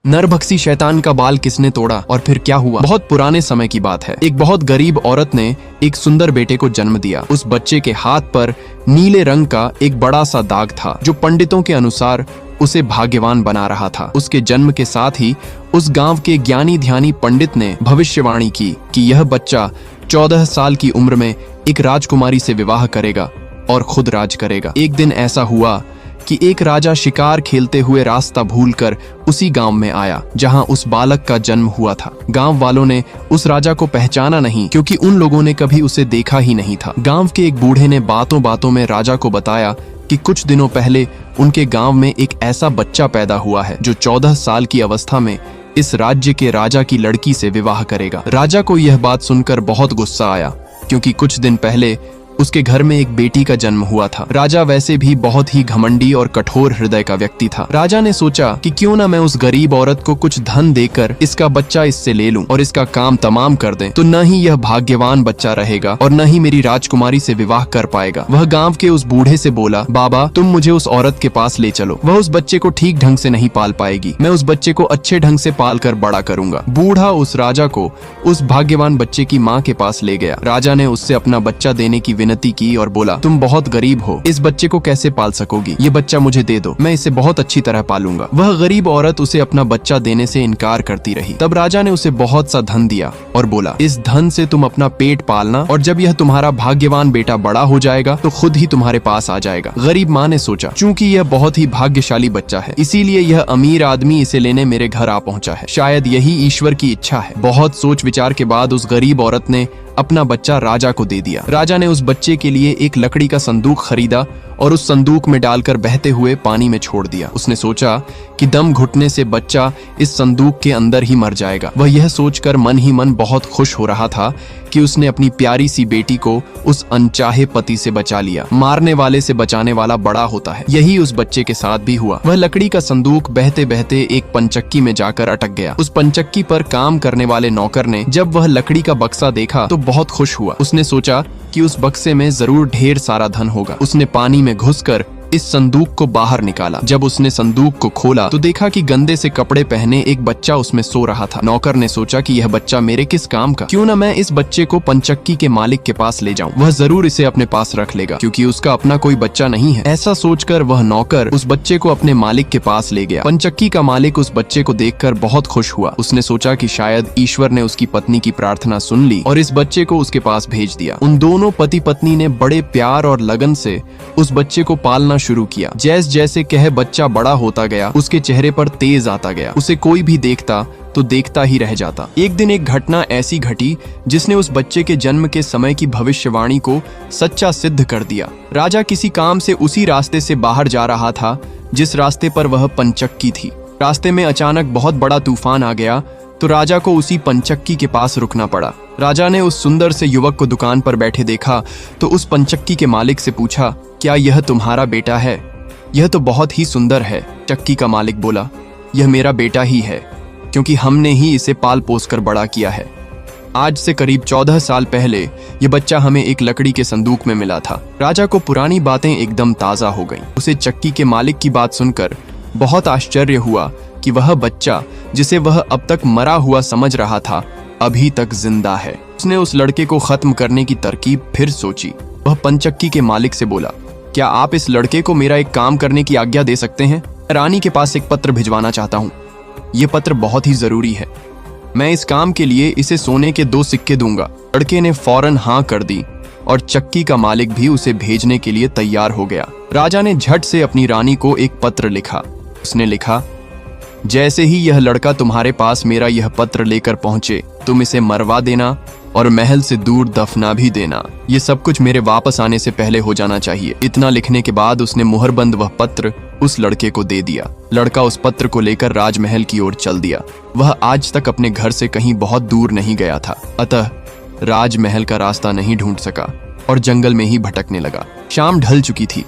नरभक्षी शैतान का बाल किसने तोड़ा और फिर क्या हुआ। बहुत पुराने समय की बात है। एक बहुत गरीब औरत ने एक सुंदर बेटे को जन्म दिया। उस बच्चे के हाथ पर नीले रंग का एक बड़ा सा दाग था जो पंडितों के अनुसार उसे भाग्यवान बना रहा था। उसके जन्म के साथ ही उस गांव के ज्ञानी ध्यानी पंडित ने भविष्यवाणी की कि यह बच्चा 14 साल की उम्र में एक राजकुमारी से विवाह करेगा और खुद राज करेगा। एक दिन ऐसा हुआ कि एक राजा शिकार खेलते हुए रास्ता भूलकर उसी गांव में आया जहां उस बालक का जन्म हुआ था। गांव वालों ने उस राजा को पहचाना नहीं क्योंकि उन लोगों ने कभी उसे देखा ही नहीं था। गांव के एक बूढ़े ने बातों बातों में राजा को बताया कि कुछ दिनों पहले उनके गांव में एक ऐसा बच्चा पैदा हुआ है जो 14 साल की अवस्था में इस राज्य के राजा की लड़की से विवाह करेगा। राजा को यह बात सुनकर बहुत गुस्सा आया क्योंकि कुछ दिन पहले उसके घर में एक बेटी का जन्म हुआ था। राजा वैसे भी बहुत ही घमंडी और कठोर हृदय का व्यक्ति था। राजा ने सोचा कि क्यों ना मैं उस गरीब औरत को कुछ धन देकर इसका बच्चा इससे ले लूं और इसका काम तमाम कर दें, तो न ही यह भाग्यवान बच्चा रहेगा और न ही मेरी राजकुमारी से विवाह कर पाएगा। वह गांव के उस बूढ़े से बोला, बाबा तुम मुझे उस औरत के पास ले चलो, वह उस बच्चे को ठीक ढंग से नहीं पाल पाएगी, मैं उस बच्चे को अच्छे ढंग से पाल कर बड़ा करूंगा। बूढ़ा उस राजा को उस भाग्यवान बच्चे की माँ के पास ले गया। राजा ने उससे अपना बच्चा देने की विनती की और बोला, तुम बहुत गरीब हो, इस बच्चे को कैसे पाल सकोगी, ये बच्चा मुझे दे दो, मैं इसे बहुत अच्छी तरह पालूंगा। वह गरीब औरत उसे अपना बच्चा देने से इनकार करती रही। तब राजा ने उसे बहुत सा धन दिया और बोला, इस धन से तुम अपना पेट पालना और जब यह तुम्हारा भाग्यवान बेटा बड़ा हो जाएगा तो खुद ही तुम्हारे पास आ जाएगा। गरीब माँ ने सोचा, चूंकि यह बहुत ही भाग्यशाली बच्चा है इसीलिए यह अमीर आदमी इसे लेने मेरे घर आ पहुंचा है, शायद यही ईश्वर की इच्छा है। बहुत सोच विचार के बाद उस गरीब औरत ने अपना बच्चा राजा को दे दिया। राजा ने उस बच्चे के लिए एक लकड़ी का संदूक खरीदा और उस संदूक में डालकर बहते हुए पानी में छोड़ दिया। उसने सोचा कि दम घुटने से बच्चा इस संदूक के अंदर ही मर जाएगा। वह यह सोचकर मन ही मन बहुत खुश हो रहा था कि उसने अपनी प्यारी सी बेटी को उस अनचाहे पति से बचा लिया। मारने वाले से बचाने वाला बड़ा होता है। यही उस बच्चे के साथ भी हुआ। वह लकड़ी का संदूक बहते बहते एक पंचक्की में जाकर अटक गया। उस पंचक्की पर काम करने वाले नौकर ने जब वह लकड़ी का बक्सा देखा तो बहुत खुश हुआ। उसने सोचा कि उस बक्से में जरूर ढेर सारा धन होगा। उसने पानी में घुसकर इस संदूक को बाहर निकाला। जब उसने संदूक को खोला तो देखा कि गंदे से कपड़े पहने एक बच्चा उसमें सो रहा था। नौकर ने सोचा कि यह बच्चा मेरे किस काम का, क्यों ना मैं इस बच्चे को पंचक्की के मालिक के पास ले जाऊं, वह जरूर इसे अपने पास रख लेगा क्योंकि उसका अपना कोई बच्चा नहीं है। ऐसा सोचकर वह नौकर उस बच्चे को अपने मालिक के पास ले गया। पंचक्की का मालिक उस बच्चे को देखकर बहुत खुश हुआ। उसने सोचा कि शायद ईश्वर ने उसकी पत्नी की प्रार्थना सुन ली और इस बच्चे को उसके पास भेज दिया। उन दोनों पति पत्नी ने बड़े प्यार और लगन से उस बच्चे को पालना शुरू किया। जैसे जैसे कह बच्चा बड़ा होता गया उसके चेहरे पर तेज आता गया। उसे कोई भी देखता तो देखता ही रह जाता। एक दिन एक घटना ऐसी घटी जिसने उस बच्चे के जन्म के समय की भविष्यवाणी को सच्चा सिद्ध कर दिया। राजा किसी काम से उसी रास्ते से बाहर जा रहा था जिस रास्ते पर वह पंचक्की थी। रास्ते में अचानक बहुत बड़ा तूफान आ गया तो राजा को उसी पंचक्की के पास रुकना पड़ा। राजा ने उस सुंदर से युवक को दुकान पर बैठे देखा तो उस पंचक्की के मालिक से पूछा, क्या यह तुम्हारा बेटा है? यह तो बहुत ही सुंदर है। चक्की का मालिक बोला, यह मेरा बेटा ही है क्योंकि हमने ही इसे पाल पोस कर बड़ा किया है। आज से करीब 14 साल पहले यह बच्चा हमें एक लकड़ी के संदूक में मिला था। राजा को पुरानी बातें एकदम ताजा हो गईं। उसे चक्की के मालिक की बात सुनकर बहुत आश्चर्य हुआ कि वह बच्चा जिसे वह अब तक मरा हुआ समझ रहा था अभी तक जिंदा है। उसने उस लड़के को खत्म करने की तरकीब फिर सोची। वह पंचक्की के मालिक से बोला, क्या आप इस लड़के को मेरा एक काम करने की आज्ञा दे सकते हैं? रानी के पास एक पत्र भिजवाना चाहता हूँ। ये पत्र बहुत ही जरूरी है। मैं इस काम के लिए इसे सोने के 2 सिक्के दूंगा। लड़के ने फौरन हाँ कर दी और चक्की का मालिक भी उसे भेजने के लिए तैयार हो गया। राजा ने झट से अपनी रानी को एक पत्र लिखा। उसने लिखा, जैसे ही यह लड़का तुम्हारे पास मेरा यह पत्र लेकर पहुंचे तुम इसे मरवा देना और महल से दूर दफना भी देना। ये सब कुछ मेरे वापस आने से पहले हो जाना चाहिए। इतना लिखने के बाद उसने मुहरबंद वह पत्र उस लड़के को दे दिया। लड़का उस पत्र को लेकर राजमहल की ओर चल दिया। वह आज तक अपने घर से कहीं बहुत दूर नहीं गया था, अतः राजमहल का रास्ता नहीं ढूंढ सका और जंगल में ही भटकने लगा। शाम ढल चुकी थी।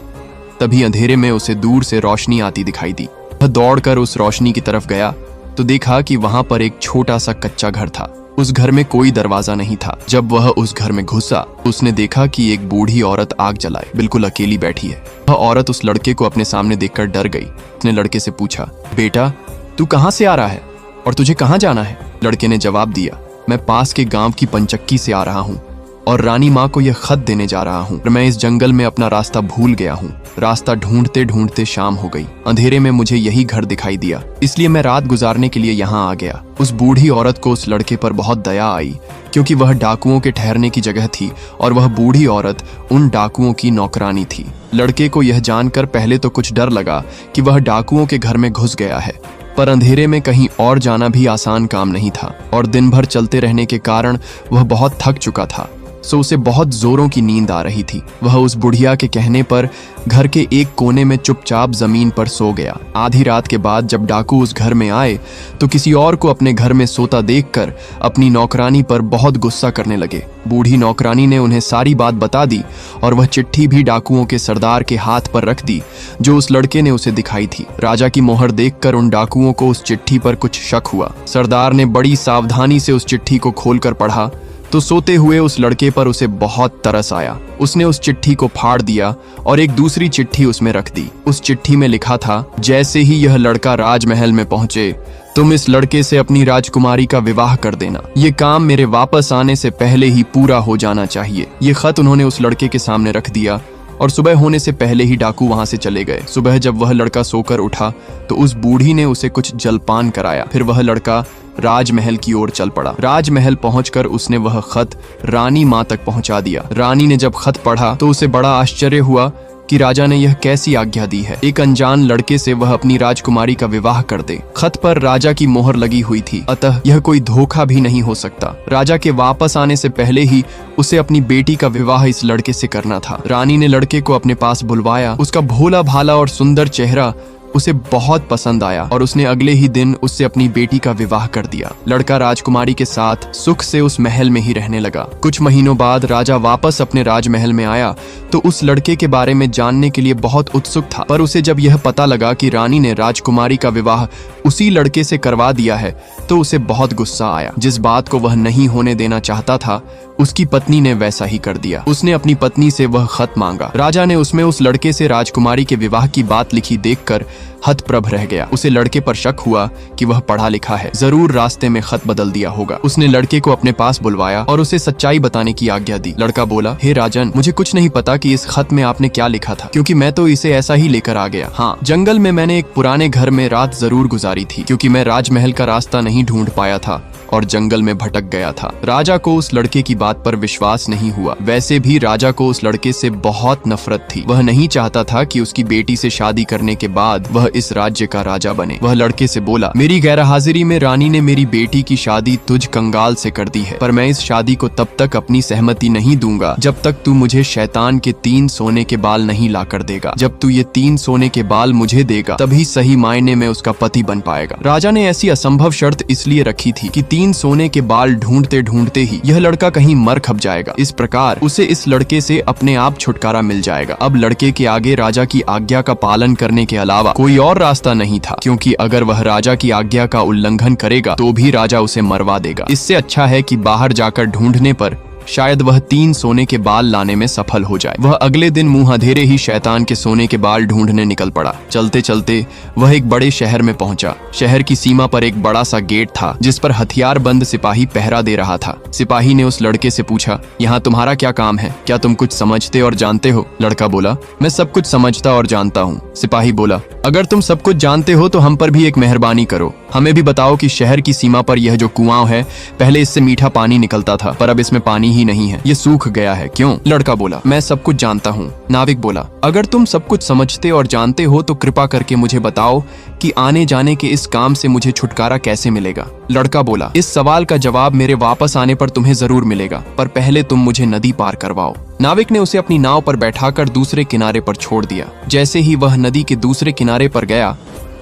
तभी अंधेरे में उसे दूर से रोशनी आती दिखाई दी। वह दौड़कर उस रोशनी की तरफ गया तो देखा कि वहां पर एक छोटा सा कच्चा घर था। उस घर में कोई दरवाजा नहीं था। जब वह उस घर में घुसा उसने देखा कि एक बूढ़ी औरत आग जलाए बिल्कुल अकेली बैठी है। वह औरत उस लड़के को अपने सामने देखकर डर गई। उसने लड़के से पूछा, बेटा तू कहाँ से आ रहा है और तुझे कहाँ जाना है? लड़के ने जवाब दिया, मैं पास के गांव की पंचक्की से आ रहा हूँ और रानी माँ को यह खत देने जा रहा हूँ। मैं इस जंगल में अपना रास्ता भूल गया हूँ। रास्ता ढूंढते ढूंढते शाम हो गई। अंधेरे में मुझे यही घर दिखाई दिया, इसलिए मैं रात गुजारने के लिए यहाँ आ गया। उस बूढ़ी औरत को उस लड़के पर बहुत दया आई, क्योंकि वह डाकुओं के ठहरने की जगह थी और वह बूढ़ी औरत उन डाकुओं की नौकरानी थी। लड़के को यह जानकर पहले तो कुछ डर लगा कि वह डाकुओं के घर में घुस गया है, पर अंधेरे में कहीं और जाना भी आसान काम नहीं था और दिन भर चलते रहने के कारण वह बहुत थक चुका था, सो उसे बहुत जोरों की नींद आ रही थी। वह उस बुढ़िया के कहने पर घर के एक कोने में चुपचाप जमीन पर सो गया। आधी रात के बाद जब डाकू उस घर में आए तो किसी और को अपने घर में सोता देखकर अपनी नौकरानी पर बहुत गुस्सा करने लगे। बूढ़ी नौकरानी ने उन्हें सारी बात बता दी और वह चिट्ठी भी डाकुओं के सरदार के हाथ पर रख दी जो उस लड़के ने उसे दिखाई थी। राजा की मोहर देखकर उन डाकुओं को उस चिट्ठी पर कुछ शक हुआ। सरदार ने बड़ी सावधानी से उस चिट्ठी को खोलकर पढ़ा तो सोते हुए उस लड़के पर उसे बहुत तरस आया। उसने उस चिट्ठी को फाड़ दिया और एक दूसरी चिट्ठी उसमें रख दी। उस चिट्ठी में लिखा था, जैसे ही यह लड़का राजमहल में पहुंचे तुम इस लड़के से अपनी राजकुमारी का विवाह कर देना। ये काम मेरे वापस आने से पहले ही पूरा हो जाना चाहिए। ये खत उन्होंने उस लड़के के सामने रख दिया और सुबह होने से पहले ही डाकू वहां से चले गए। सुबह जब वह लड़का सोकर उठा तो उस बूढ़ी ने उसे कुछ जलपान कराया। फिर वह लड़का राजमहल की ओर चल पड़ा। राजमहल पहुंचकर उसने वह खत रानी माँ तक पहुंचा दिया। रानी ने जब खत पढ़ा तो उसे बड़ा आश्चर्य हुआ कि राजा ने यह कैसी आज्ञा दी है। एक अनजान लड़के से वह अपनी राजकुमारी का विवाह कर दे। खत पर राजा की मोहर लगी हुई थी, अतः यह कोई धोखा भी नहीं हो सकता। राजा के वापस आने से पहले ही उसे अपनी बेटी का विवाह इस लड़के से करना था। रानी ने लड़के को अपने पास बुलवाया। उसका भोला भाला और सुंदर चेहरा उसे बहुत पसंद आया और उसने अगले ही दिन उससे अपनी बेटी का विवाह कर दिया। लड़का राजकुमारी के साथ सुख से उस महल में ही रहने लगा। कुछ महीनों बाद राजा वापस अपने राजमहल में आया तो उस लड़के के बारे में जानने के लिए बहुत उत्सुक था, पर उसे जब यह पता लगा कि रानी ने राजकुमारी का विवाह उसी लड़के से करवा दिया है तो उसे बहुत गुस्सा आया। जिस बात को वह नहीं होने देना चाहता था उसकी पत्नी ने वैसा ही कर दिया। उसने अपनी पत्नी से वह खत मांगा। राजा ने उसमें उस लड़के से राजकुमारी के विवाह की बात लिखी देखकर हतप्रभ रह गया। उसे लड़के पर शक हुआ कि वह पढ़ा लिखा है, जरूर रास्ते में खत बदल दिया होगा। उसने लड़के को अपने पास बुलवाया और उसे सच्चाई बताने की आज्ञा दी। लड़का बोला, हे राजन, मुझे कुछ नहीं पता कि इस खत में आपने क्या लिखा था, क्योंकि मैं तो इसे ऐसा ही लेकर आ गया। हाँ, जंगल में मैंने एक पुराने घर में रात जरूर गुजारी थी, क्योंकि मैं राजमहल का रास्ता नहीं ढूंढ पाया था और जंगल में भटक गया था। राजा को उस लड़के की बात पर विश्वास नहीं हुआ। वैसे भी राजा को उस लड़के से बहुत नफरत थी। वह नहीं चाहता था कि उसकी बेटी से शादी करने के बाद वह इस राज्य का राजा बने। वह लड़के से बोला, मेरी गैरहाजिरी में रानी ने मेरी बेटी की शादी तुझ कंगाल से कर दी है, पर मैं इस शादी को तब तक अपनी सहमति नहीं दूंगा जब तक तू मुझे शैतान के 3 सोने के बाल नहीं ला कर देगा। जब तू ये 3 सोने के बाल मुझे देगा तभी सही मायने में उसका पति बन पाएगा। राजा ने ऐसी असंभव शर्त इसलिए रखी थी कि 3 सोने के बाल ढूंढते ढूंढते ही यह लड़का कहीं मर खप जाएगा। इस प्रकार उसे इस लड़के से अपने आप छुटकारा मिल जाएगा। अब लड़के के आगे राजा की आज्ञा का पालन करने के अलावा कोई और रास्ता नहीं था, क्योंकि अगर वह राजा की आज्ञा का उल्लंघन करेगा तो भी राजा उसे मरवा देगा। इससे अच्छा है कि बाहर जाकर ढूंढने पर शायद वह 3 सोने के बाल लाने में सफल हो जाए। वह अगले दिन मुंह अंधेरे ही शैतान के सोने के बाल ढूंढने निकल पड़ा। चलते चलते वह एक बड़े शहर में पहुंचा। शहर की सीमा पर एक बड़ा सा गेट था जिस पर हथियार बंद सिपाही पहरा दे रहा था। सिपाही ने उस लड़के से पूछा, यहाँ तुम्हारा क्या काम है? क्या तुम कुछ समझते और जानते हो? लड़का बोला, मैं सब कुछ समझता और जानता हूँ। सिपाही बोला, अगर तुम सब कुछ जानते हो तो हम पर भी एक मेहरबानी करो। हमें भी बताओ कि शहर की सीमा पर यह जो कुआं है, पहले इससे मीठा पानी निकलता था, पर अब इसमें पानी ही नहीं है, ये सूख गया है, क्यों? लड़का बोला, मैं सब कुछ जानता हूँ। नाविक बोला, अगर तुम सब कुछ समझते और जानते हो तो कृपा करके मुझे बताओ कि आने जाने के इस काम से मुझे छुटकारा कैसे मिलेगा? लड़का बोला, इस सवाल का जवाब मेरे वापस आने पर तुम्हें जरूर मिलेगा, पर पहले तुम मुझे नदी पार करवाओ। नाविक ने उसे अपनी नाव पर बैठाकर दूसरे किनारे पर छोड़ दिया। जैसे ही वह नदी के दूसरे किनारे पर गया,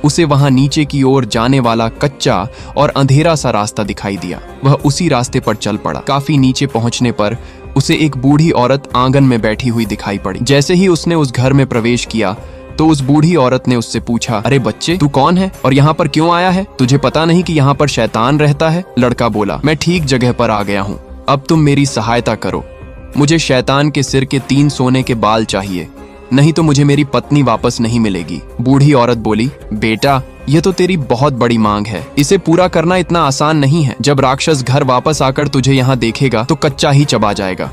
उसे वहां नीचे की ओर जाने वाला कच्चा और अंधेरा सा रास्ता दिखाई दिया। वह उसी रास्ते पर चल पड़ा। काफी नीचे पहुंचने पर उसे एक बूढ़ी औरत आंगन में बैठी हुई दिखाई पड़ी। जैसे ही उसने उस घर में प्रवेश किया तो उस बूढ़ी औरत ने उससे पूछा, अरे बच्चे, तू कौन है और यहाँ पर क्यों आया है? तुझे पता नहीं कि यहाँ पर शैतान रहता है? लड़का बोला, मैं ठीक जगह पर आ गया हूँ, अब तुम मेरी सहायता करो। मुझे शैतान के सिर के 3 सोने के बाल चाहिए, नहीं तो मुझे मेरी पत्नी वापस नहीं मिलेगी। बूढ़ी औरत बोली, बेटा, ये तो तेरी बहुत बड़ी मांग है, इसे पूरा करना इतना आसान नहीं है। जब राक्षस घर वापस आकर तुझे यहाँ देखेगा तो कच्चा ही चबा जाएगा,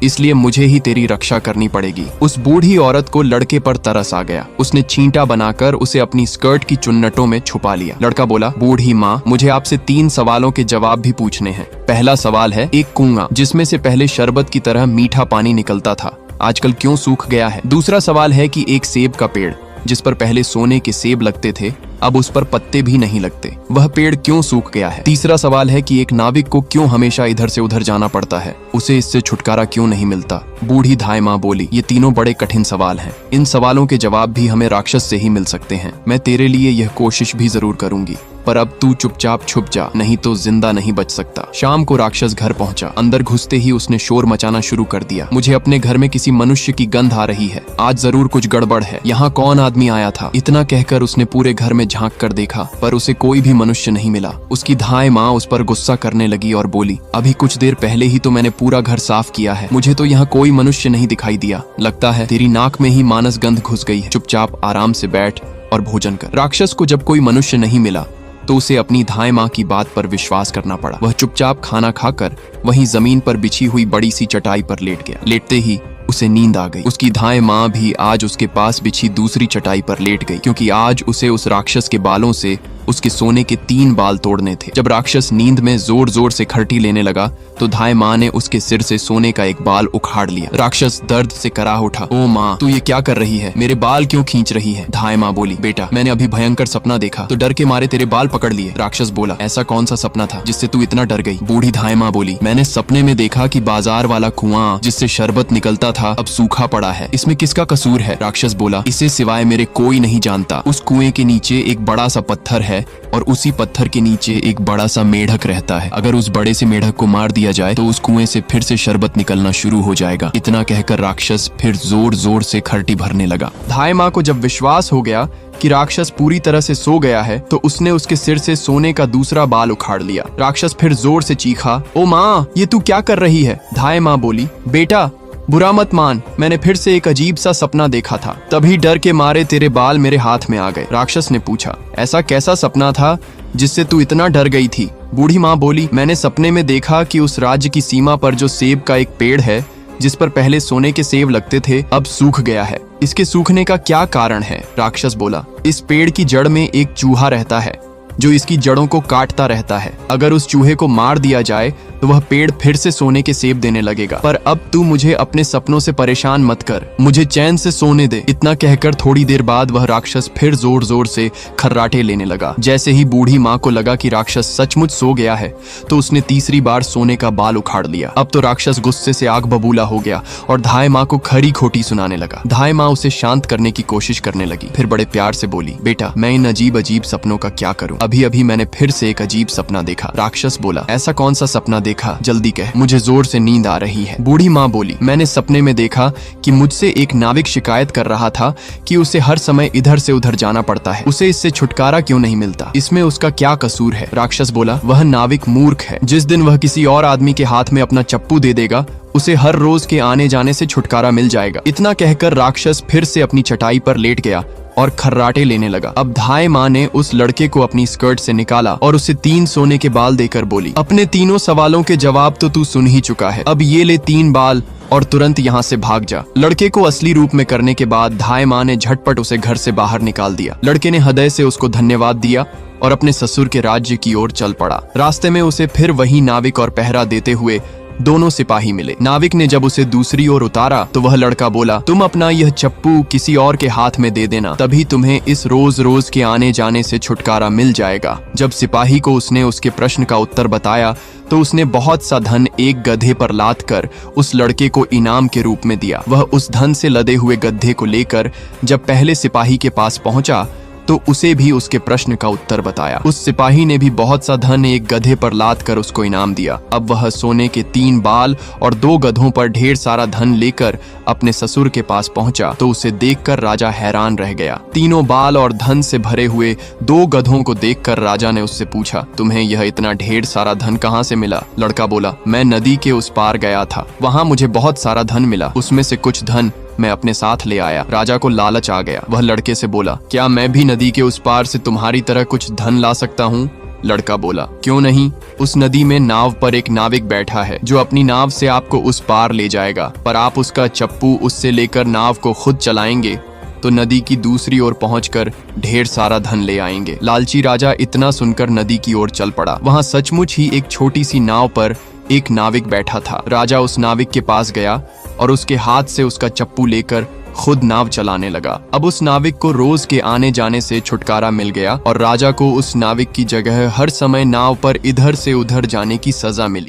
इसलिए मुझे ही तेरी रक्षा करनी पड़ेगी। उस बूढ़ी औरत को लड़के पर तरस आ गया। उसने छींटा बनाकर उसे अपनी स्कर्ट की चुन्नटों में छुपा लिया। लड़का बोला, बूढ़ी माँ, मुझे आपसे 3 सवालों के जवाब भी पूछने हैं। पहला सवाल है, एक कुआं जिसमें से पहले शरबत की तरह मीठा पानी निकलता था, आजकल क्यों सूख गया है? दूसरा सवाल है कि एक सेब का पेड़ जिस पर पहले सोने के सेब लगते थे, अब उस पर पत्ते भी नहीं लगते, वह पेड़ क्यों सूख गया है? तीसरा सवाल है कि एक नाविक को क्यों हमेशा इधर से उधर जाना पड़ता है, उसे इससे छुटकारा क्यों नहीं मिलता? बूढ़ी धाय माँ बोली, ये तीनों बड़े कठिन सवाल हैं। इन सवालों के जवाब भी हमें राक्षस से ही मिल सकते हैं। मैं तेरे लिए यह कोशिश भी जरूर करूंगी, पर अब तू चुपचाप छुप जा, नहीं तो जिंदा नहीं बच सकता। शाम को राक्षस घर पहुंचा। अंदर घुसते ही उसने शोर मचाना शुरू कर दिया। मुझे अपने घर में किसी मनुष्य की गंध आ रही है, आज जरूर कुछ गड़बड़ है। यहाँ कौन आदमी आया था? इतना कहकर उसने पूरे घर में झांक कर देखा, पर उसे कोई भी मनुष्य नहीं मिला। उसकी धाय माँ उस पर गुस्सा करने लगी और बोली, अभी कुछ देर पहले ही तो मैंने पूरा घर साफ किया है, मुझे तो यहाँ कोई मनुष्य नहीं दिखाई दिया। लगता है तेरी नाक में ही मानस गंध घुस गई है। चुपचाप आराम से बैठ और भोजन कर। राक्षस को जब कोई मनुष्य नहीं मिला तो उसे अपनी धाय माँ की बात पर विश्वास करना पड़ा। वह चुपचाप खाना खाकर वहीं जमीन पर बिछी हुई बड़ी सी चटाई पर लेट गया। लेटते ही उसे नींद आ गई। उसकी धाय माँ भी आज उसके पास बिछी दूसरी चटाई पर लेट गई, क्योंकि आज उसे उस राक्षस के बालों से उसके सोने के 3 बाल तोड़ने थे। जब राक्षस नींद में जोर जोर से खरटी लेने लगा तो धाय माँ ने उसके सिर से सोने का एक बाल उखाड़ लिया। राक्षस दर्द से कराह उठा। ओ माँ, तू ये क्या कर रही है? मेरे बाल क्यों खींच रही है? धाय माँ बोली, बेटा, मैंने अभी भयंकर सपना देखा तो डर के मारे तेरे बाल पकड़ लिए। राक्षस बोला, ऐसा कौन सा सपना था जिससे तू इतना डर गई? बूढ़ी धाय माँ बोली, मैंने सपने में देखा कि बाजार वाला कुआं जिससे शरबत निकलता था अब सूखा पड़ा है, इसमें किसका कसूर है? राक्षस बोला, इसे सिवाय मेरे कोई नहीं जानता। उस कुएं के नीचे एक बड़ा सा पत्थर है और उसी पत्थर के नीचे एक बड़ा सा मेढक रहता है। अगर उस बड़े से मेढक को मार दिया जाए तो उस कुएं से फिर से शरबत निकलना शुरू हो जाएगा। इतना कहकर राक्षस फिर जोर जोर से खरटी भरने लगा। धाय माँ को जब विश्वास हो गया कि राक्षस पूरी तरह से सो गया है तो उसने उसके सिर से सोने का दूसरा बाल उखाड़ लिया। राक्षस फिर जोर से चीखा, ओ माँ, ये तू क्या कर रही है? धाय माँ बोली, बेटा, बुरा मत मान, मैंने फिर से एक अजीब सा सपना देखा था, तभी डर के मारे तेरे बाल मेरे हाथ में आ गए। राक्षस ने पूछा, ऐसा कैसा सपना था जिससे तू इतना डर गई थी? बूढ़ी माँ बोली, मैंने सपने में देखा कि उस राज्य की सीमा पर जो सेब का एक पेड़ है जिस पर पहले सोने के सेब लगते थे अब सूख गया है। इसके सूखने का क्या कारण है? राक्षस बोला, इस पेड़ की जड़ में एक चूहा रहता है जो इसकी जड़ों को काटता रहता है। अगर उस चूहे को मार दिया जाए तो वह पेड़ फिर से सोने के सेब देने लगेगा। पर अब तू मुझे अपने सपनों से परेशान मत कर, मुझे चैन से सोने दे। इतना कहकर थोड़ी देर बाद वह राक्षस फिर जोर जोर से खर्राटे लेने लगा। जैसे ही बूढ़ी माँ को लगा कि राक्षस सचमुच सो गया है तो उसने तीसरी बार सोने का बाल उखाड़ लिया। अब तो राक्षस गुस्से से आग बबूला हो गया और धाय माँ को खरी खोटी सुनाने लगा। धाय माँ उसे शांत करने की कोशिश करने लगी, फिर बड़े प्यार से बोली, बेटा, मैं इन अजीब अजीब सपनों का क्या करूं? अभी अभी मैंने फिर से एक अजीब सपना देखा। राक्षस बोला, ऐसा कौन सा सपना देखा? जल्दी कह, मुझे जोर से नींद आ रही है। बूढ़ी माँ बोली, मैंने सपने में देखा कि मुझसे एक नाविक शिकायत कर रहा था कि उसे हर समय इधर से उधर जाना पड़ता है, उसे इससे छुटकारा क्यों नहीं मिलता? इसमें उसका क्या कसूर है? राक्षस बोला, वह नाविक मूर्ख है। जिस दिन वह किसी और आदमी के हाथ में अपना चप्पू दे देगा उसे हर रोज के आने जाने से छुटकारा मिल जाएगा। इतना कहकर राक्षस फिर से अपनी चटाई पर लेट गया और खर्राटे लेने लगा। अब धाय माँ ने उस लड़के को अपनी स्कर्ट से निकाला और उसे 3 सोने के बाल देकर बोली, अपने तीनों सवालों के जवाब तो तू सुन ही चुका है, अब ये ले 3 बाल और तुरंत यहाँ से भाग जा। लड़के को असली रूप में करने के बाद धाय माँ ने झटपट उसे घर से बाहर निकाल दिया। लड़के ने हृदय से उसको धन्यवाद दिया और अपने ससुर के राज्य की ओर चल पड़ा। रास्ते में उसे फिर वही नाविक और पहरा देते हुए दोनों सिपाही मिले। नाविक ने जब उसे दूसरी ओर उतारा तो वह लड़का बोला, तुम अपना यह चप्पू किसी और के हाथ में दे देना, तभी तुम्हें इस रोज रोज के आने जाने से छुटकारा मिल जाएगा। जब सिपाही को उसने उसके प्रश्न का उत्तर बताया तो उसने बहुत सा धन एक गधे पर लाद कर उस लड़के को इनाम के रूप में दिया। वह उस धन से लदे हुए गधे को लेकर जब पहले सिपाही के पास पहुंचा तो उसे भी उसके प्रश्न का उत्तर बताया। उस सिपाही ने भी बहुत सा धन एक गधे पर लाद कर उसको इनाम दिया। अब वह सोने के 3 बाल और 2 गधों पर ढेर सारा धन लेकर अपने ससुर के पास पहुंचा तो उसे देखकर राजा हैरान रह गया। तीनों बाल और धन से भरे हुए 2 गधों को देखकर राजा ने उससे पूछा, तुम्हें यह इतना ढेर सारा धन कहाँ से मिला? लड़का बोला, मैं नदी के उस पार गया था, वहाँ मुझे बहुत सारा धन मिला, उसमें से कुछ धन मैं अपने साथ ले आया। राजा को लालच आ गया। वह लड़के से बोला, क्या मैं भी नदी के उस पार से तुम्हारी तरह कुछ धन ला सकता हूँ? लड़का बोला, क्यों नहीं। उस नदी में नाव पर एक नाविक बैठा है जो अपनी नाव से आपको उस पार ले जाएगा, पर आप उसका चप्पू उससे लेकर नाव को खुद चलाएंगे तो नदी की दूसरी ओर पहुंचकर ढेर सारा धन ले आएंगे। लालची राजा इतना सुनकर नदी की ओर चल पड़ा। वहां सचमुच ही एक छोटी सी नाव पर एक नाविक बैठा था। राजा उस नाविक के पास गया और उसके हाथ से उसका चप्पू लेकर खुद नाव चलाने लगा। अब उस नाविक को रोज के आने जाने से छुटकारा मिल गया और राजा को उस नाविक की जगह हर समय नाव पर इधर से उधर जाने की सजा मिली।